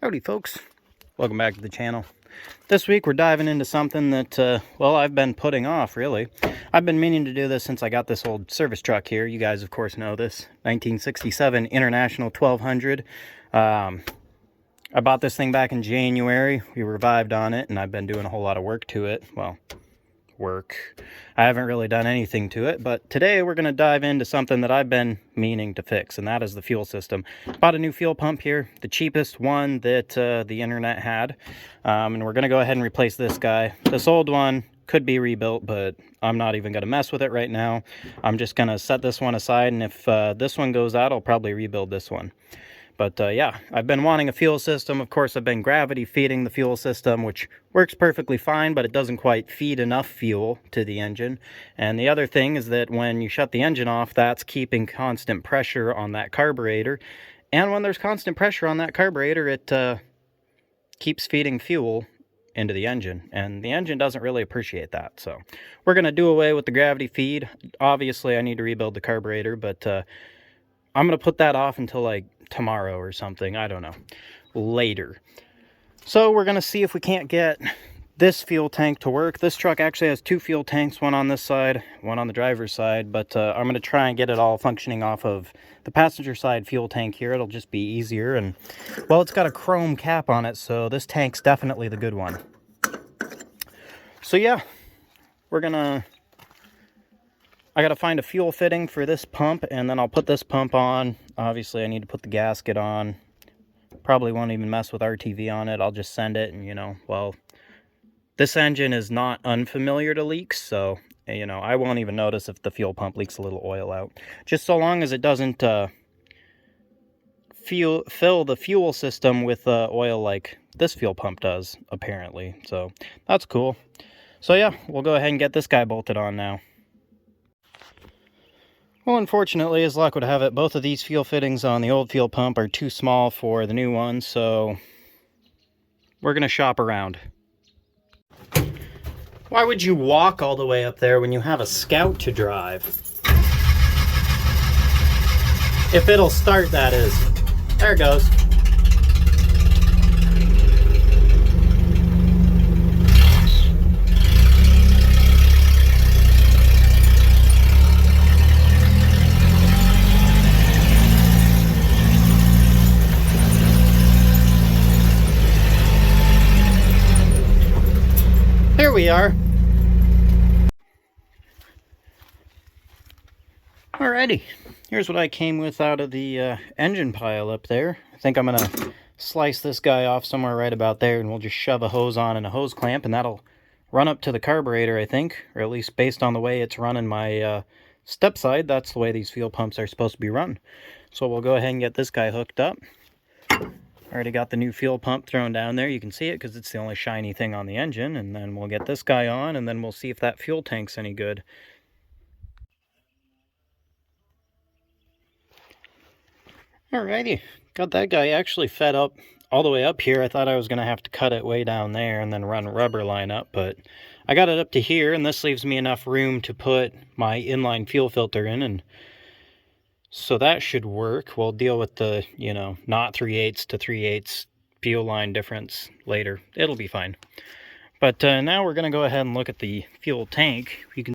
Howdy folks, welcome back to the channel. This week we're diving into something that, well, I've been putting off really. I've been meaning to do this since I got this old service truck here. You guys of course know this, 1967 International 1200. I bought this thing back in January. We revived on it and I've been doing a whole lot of work to it. Well, I haven't really done anything to it, but today we're going to dive into something that I've been meaning to fix, and that is the fuel system. Bought a new fuel pump here, the cheapest one that the internet had, and we're going to go ahead and replace this guy. This old one could be rebuilt, but I'm not even going to mess with it right now. I'm just going to set this one aside, and if this one goes out, I'll probably rebuild this one. But yeah, I've been wanting a fuel system. Of course, I've been gravity feeding the fuel system, which works perfectly fine, but it doesn't quite feed enough fuel to the engine. And the other thing is that when you shut the engine off, that's keeping constant pressure on that carburetor. And when there's constant pressure on that carburetor, it keeps feeding fuel into the engine. And the engine doesn't really appreciate that. So we're going to do away with the gravity feed. Obviously, I need to rebuild the carburetor, but I'm going to put that off until like tomorrow or something. I don't know. Later. So we're going to see if we can't get this fuel tank to work. This truck actually has two fuel tanks, one on this side, one on the driver's side, but I'm going to try and get it all functioning off of the passenger side fuel tank here. It'll just be easier, and well, it's got a chrome cap on it, so this tank's definitely the good one. So yeah, I gotta find a fuel fitting for this pump, and then I'll put this pump on. Obviously, I need to put the gasket on. Probably won't even mess with RTV on it. I'll just send it, and, you know, well, this engine is not unfamiliar to leaks, so, you know, I won't even notice if the fuel pump leaks a little oil out. Just so long as it doesn't fill the fuel system with oil like this fuel pump does, apparently. So, that's cool. So, yeah, we'll go ahead and get this guy bolted on now. Well, unfortunately, as luck would have it, both of these fuel fittings on the old fuel pump are too small for the new one, so we're going to shop around. Why would you walk all the way up there when you have a Scout to drive? If it'll start, that is. There it goes. Here we are. Alrighty, here's what I came with out of the engine pile up there. I think I'm gonna slice this guy off somewhere right about there, and we'll just shove a hose on and a hose clamp, and that'll run up to the carburetor, I think, or at least based on the way it's running my step side, that's the way these fuel pumps are supposed to be run. So we'll go ahead and get this guy hooked up. Already got the new fuel pump thrown down there. You can see it because it's the only shiny thing on the engine. And then we'll get this guy on, and then we'll see if that fuel tank's any good. Alrighty, got that guy actually fed up all the way up here. I thought I was going to have to cut it way down there and then run a rubber line up, but I got it up to here, and this leaves me enough room to put my inline fuel filter in, and so that should work. We'll deal with the, you know, not 3/8 to 3/8 fuel line difference later. It'll be fine. But now we're going to go ahead and look at the fuel tank. You can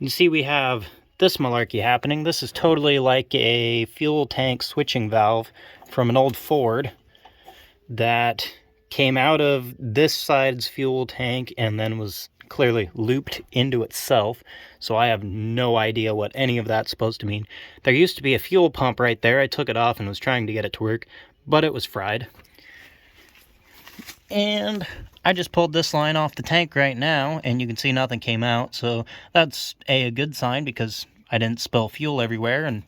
see we have this malarkey happening. This is totally like a fuel tank switching valve from an old Ford that came out of this side's fuel tank and then was clearly looped into itself, so I have no idea what any of that's supposed to mean. There used to be a fuel pump right there. I took it off and was trying to get it to work, but it was fried. And I just pulled this line off the tank right now, and you can see nothing came out, so that's a good sign because I didn't spill fuel everywhere, and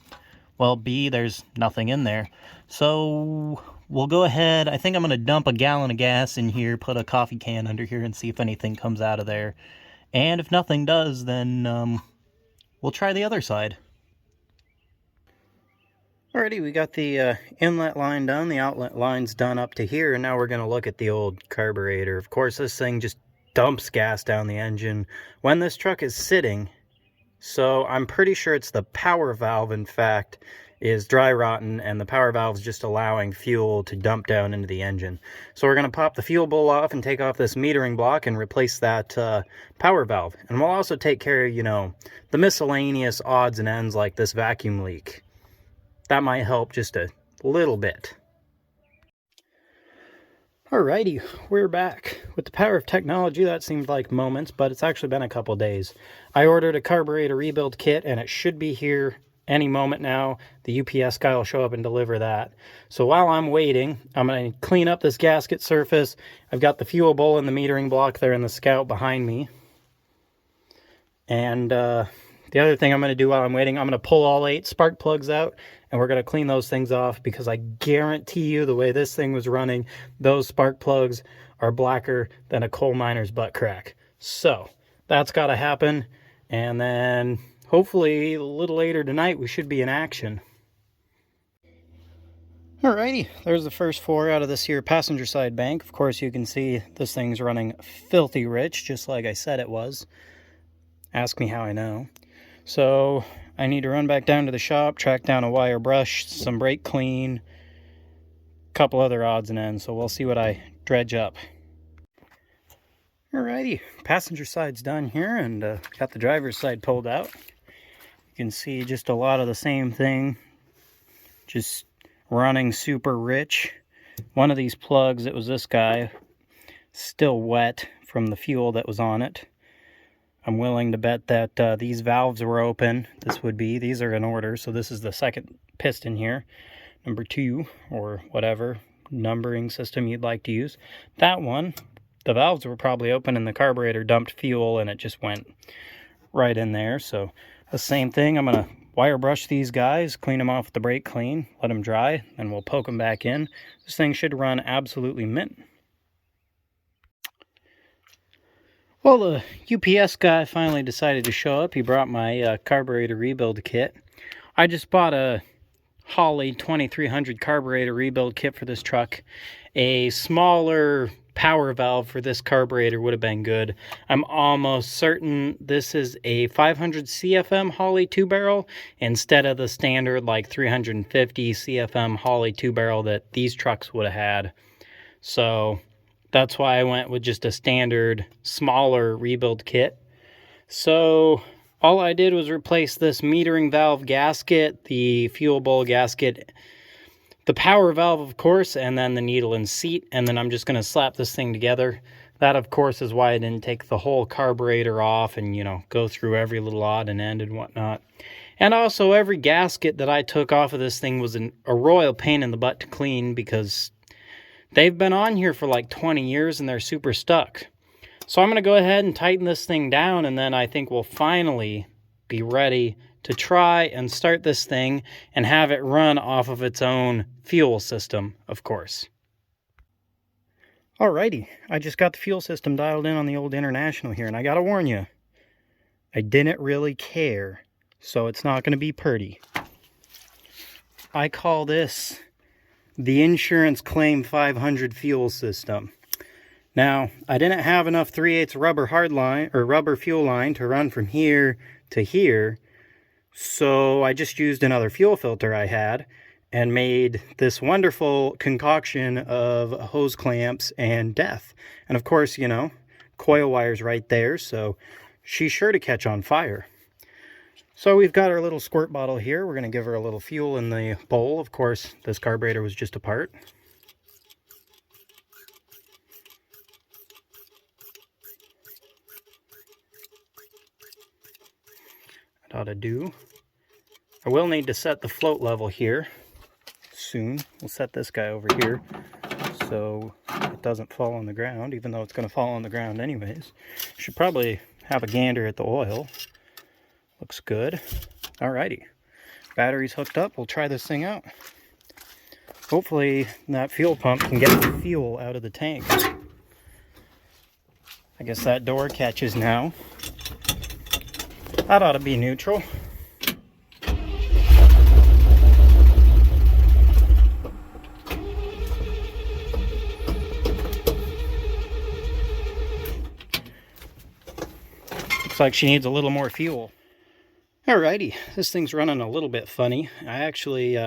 well, B, there's nothing in there. So we'll go ahead. I think I'm going to dump a gallon of gas in here, put a coffee can under here, and see if anything comes out of there. And if nothing does, then we'll try the other side. Alrighty, we got the inlet line done, the outlet line's done up to here, and now we're going to look at the old carburetor. Of course, this thing just dumps gas down the engine when this truck is sitting, so I'm pretty sure it's the power valve, in fact, is dry rotting, and the power valve is just allowing fuel to dump down into the engine. So we're going to pop the fuel bowl off and take off this metering block and replace that power valve. And we'll also take care of, you know, the miscellaneous odds and ends like this vacuum leak. That might help just a little bit. Alrighty, we're back. With the power of technology, that seemed like moments, but it's actually been a couple days. I ordered a Carburetor Rebuild kit, and it should be here any moment now. The UPS guy will show up and deliver that. So while I'm waiting, I'm going to clean up this gasket surface. I've got the fuel bowl and the metering block there in the Scout behind me. And the other thing I'm going to do while I'm waiting, I'm going to pull all 8 spark plugs out, and we're going to clean those things off, because I guarantee you the way this thing was running, those spark plugs are blacker than a coal miner's butt crack. So that's got to happen, and then hopefully a little later tonight we should be in action. Alrighty, there's the first 4 out of this here passenger side bank. Of course, you can see this thing's running filthy rich, just like I said it was. Ask me how I know. So I need to run back down to the shop, track down a wire brush, some brake clean, a couple other odds and ends. So we'll see what I dredge up. Alrighty, passenger side's done here, and got the driver's side pulled out. You can see just a lot of the same thing, just running super rich. One of these plugs, it was this guy, still wet from the fuel that was on it. I'm willing to bet that these valves were open. These are in order, so this is the second piston here, number 2, or whatever numbering system you'd like to use. That one, the valves were probably open and the carburetor dumped fuel and it just went right in there. So the same thing, I'm going to wire brush these guys, clean them off with the brake clean, let them dry, and we'll poke them back in. This thing should run absolutely mint. Well, the UPS guy finally decided to show up. He brought my Carburetor Rebuild kit. I just bought a Holley 2300 Carburetor Rebuild kit for this truck. A smaller power valve for this carburetor would have been good. I'm almost certain this is a 500 CFM Holley 2-barrel instead of the standard like 350 CFM Holley 2-barrel that these trucks would have had. So that's why I went with just a standard, smaller rebuild kit. So all I did was replace this metering valve gasket, the fuel bowl gasket, the power valve, of course, and then the needle and seat. And then I'm just going to slap this thing together. That, of course, is why I didn't take the whole carburetor off and, you know, go through every little odd and end and whatnot. And also, every gasket that I took off of this thing was a royal pain in the butt to clean, because they've been on here for like 20 years and they're super stuck. So I'm going to go ahead and tighten this thing down, and then I think we'll finally be ready to try and start this thing and have it run off of its own fuel system, of course. Alrighty, I just got the fuel system dialed in on the old International here, and I gotta warn you, I didn't really care, so it's not going to be pretty. I call this the Insurance Claim 500 fuel system. Now, I didn't have enough 3/8 rubber hard line or rubber fuel line to run from here to here, so I just used another fuel filter I had and made this wonderful concoction of hose clamps and death. And of course, you know, coil wires right there, so she's sure to catch on fire. So we've got our little squirt bottle here. We're going to give her a little fuel in the bowl. Of course, this carburetor was just a part. That ought to do. I will need to set the float level here soon. We'll set this guy over here so it doesn't fall on the ground, even though it's going to fall on the ground anyways. Should probably have a gander at the oil. Looks good. Alrighty. Battery's hooked up. We'll try this thing out. Hopefully that fuel pump can get the fuel out of the tank. I guess that door catches now. That ought to be neutral. Looks like she needs a little more fuel. Alrighty, this thing's running a little bit funny. I actually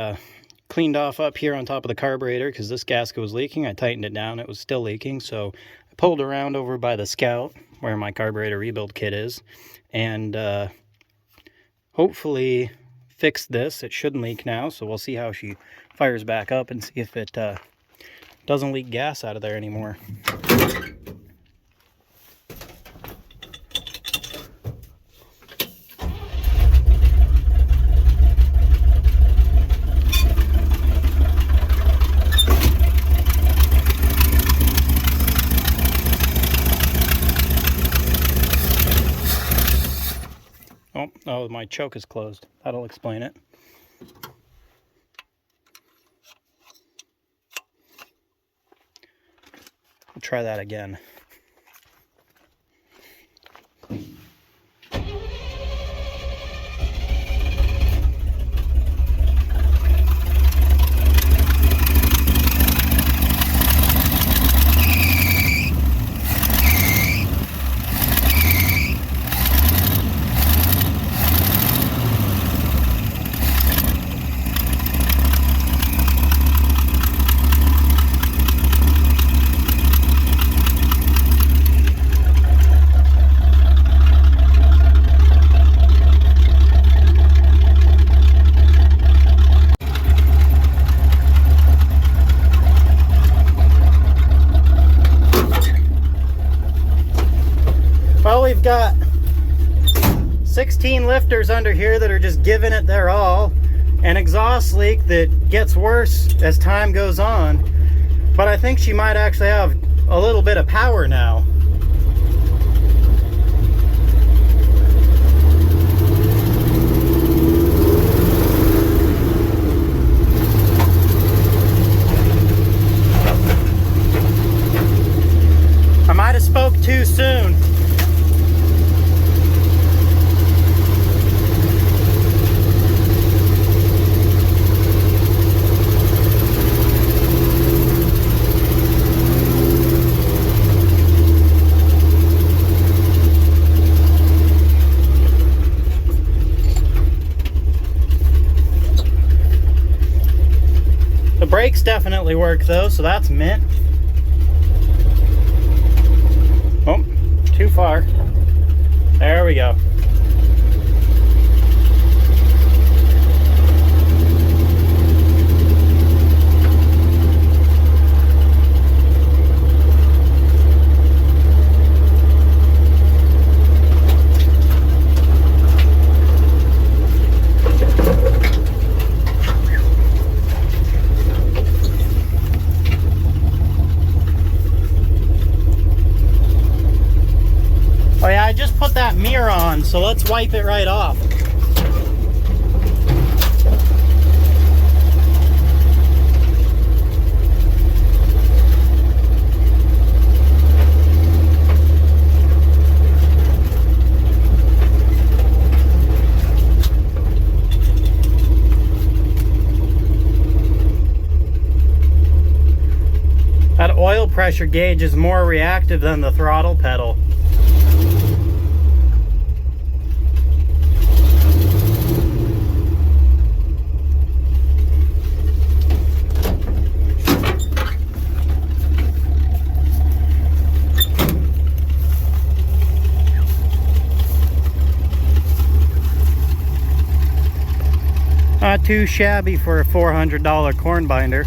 cleaned off up here on top of the carburetor because this gasket was leaking. I tightened it down, it was still leaking, so I pulled around over by the Scout where my carburetor rebuild kit is, and hopefully fixed this. It shouldn't leak now, so we'll see how she fires back up and see if it doesn't leak gas out of there anymore. Oh, my choke is closed. That'll explain it. We'll try that again. Well, we've got 16 lifters under here that are just giving it their all, an exhaust leak that gets worse as time goes on, but I think she might actually have a little bit of power now. I might have spoke too soon. The brakes definitely work though, so that's mint. Oh, too far. There we go. Oh yeah, I just put that mirror on, so let's wipe it right off. That oil pressure gauge is more reactive than the throttle pedal. Not too shabby for a $400 corn binder.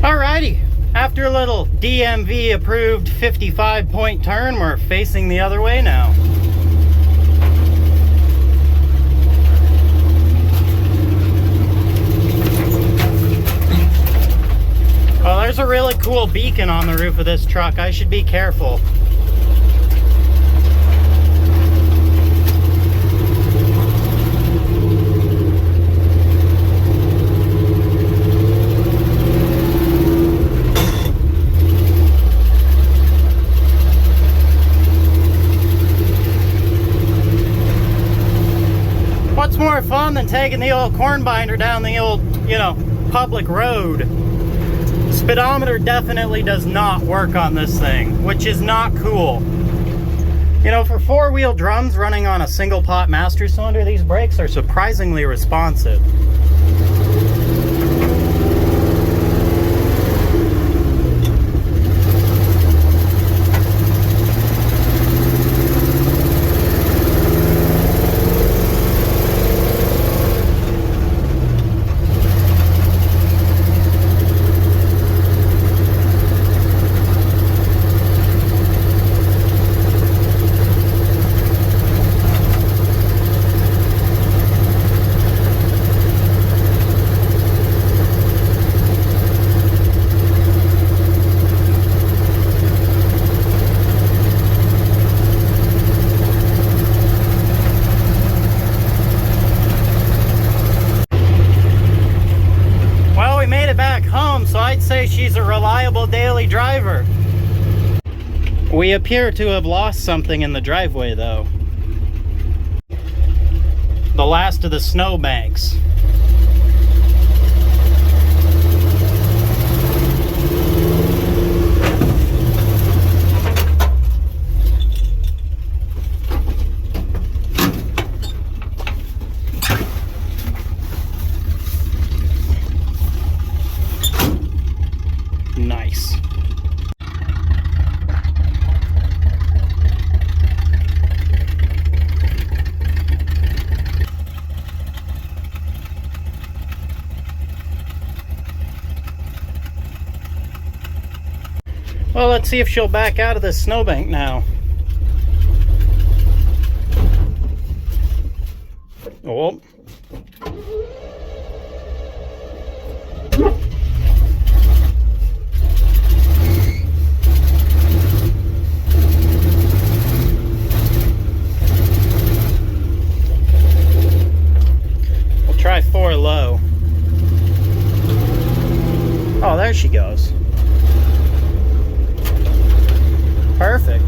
Alrighty, after a little DMV approved 55-point turn, we're facing the other way now. Well, there's There's a really cool beacon on the roof of this truck. I should be careful. What's more fun than taking the old corn binder down the old, public road? Speedometer definitely does not work on this thing, which is not cool. For four-wheel drums running on a single pot master cylinder, these brakes are surprisingly responsive. So I'd say she's a reliable daily driver. We appear to have lost something in the driveway though. The last of the snowbanks. Nice. Well, let's see if she'll back out of this snowbank now. Oh. Try 4 low. Oh, there she goes. Perfect.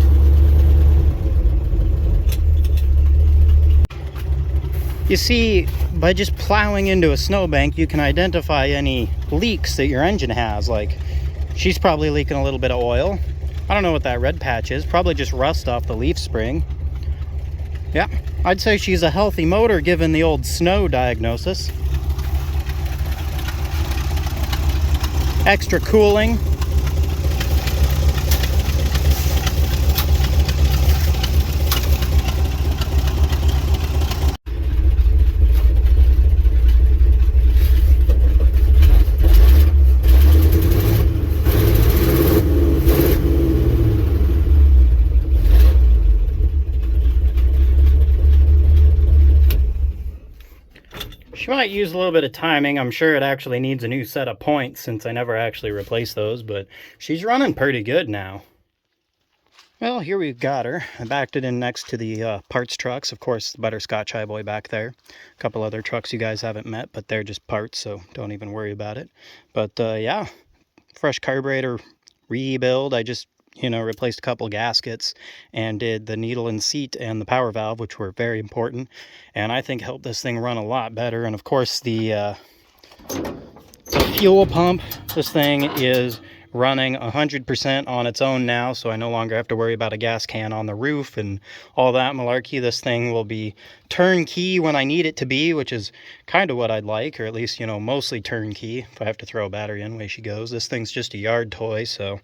You see, by just plowing into a snowbank, you can identify any leaks that your engine has. Like, she's probably leaking a little bit of oil. I don't know what that red patch is. Probably just rust off the leaf spring. Yeah, I'd say she's a healthy motor given the old snow diagnosis. Extra cooling. She might use a little bit of timing. I'm sure it actually needs a new set of points since I never actually replaced those, but she's running pretty good now. Well, here we've got her. I backed it in next to the parts trucks. Of course, the Butterscotch Highboy back there. A couple other trucks you guys haven't met, but they're just parts, so don't even worry about it. But yeah, fresh carburetor rebuild. I just replaced a couple gaskets and did the needle and seat and the power valve, which were very important, and I think helped this thing run a lot better. And of course the fuel pump, this thing is running 100% on its own now, so I no longer have to worry about a gas can on the roof and all that malarkey. This thing will be turnkey when I need it to be, which is kind of what I'd like, or at least mostly turnkey. If I have to throw a battery in, away she goes. This thing's just a yard toy, so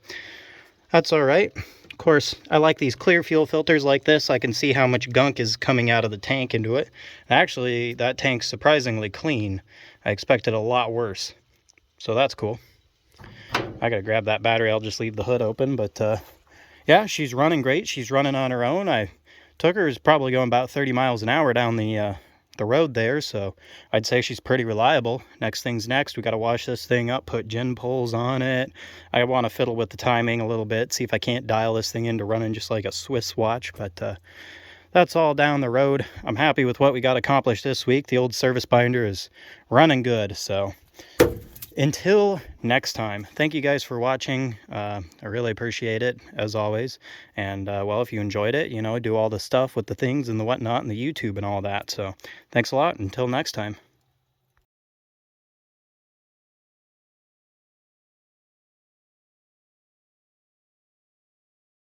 that's all right. Of course, I like these clear fuel filters like this. I can see how much gunk is coming out of the tank into it. Actually, that tank's surprisingly clean. I expected a lot worse. So that's cool. I gotta grab that battery. I'll just leave the hood open. But yeah, she's running great. She's running on her own. I took her, is probably going about 30 miles an hour down the road there, so I'd say she's pretty reliable. Next thing's next. We got to wash this thing up, put gin pulls on it. I want to fiddle with the timing a little bit, see if I can't dial this thing into running just like a Swiss watch, but that's all down the road. I'm happy with what we got accomplished this week. The old service binder is running good, so until next time, thank you guys for watching. I really appreciate it, as always. And, well, if you enjoyed it, you know, I do all the stuff with the things and the whatnot and the YouTube and all that. So thanks a lot. Until next time.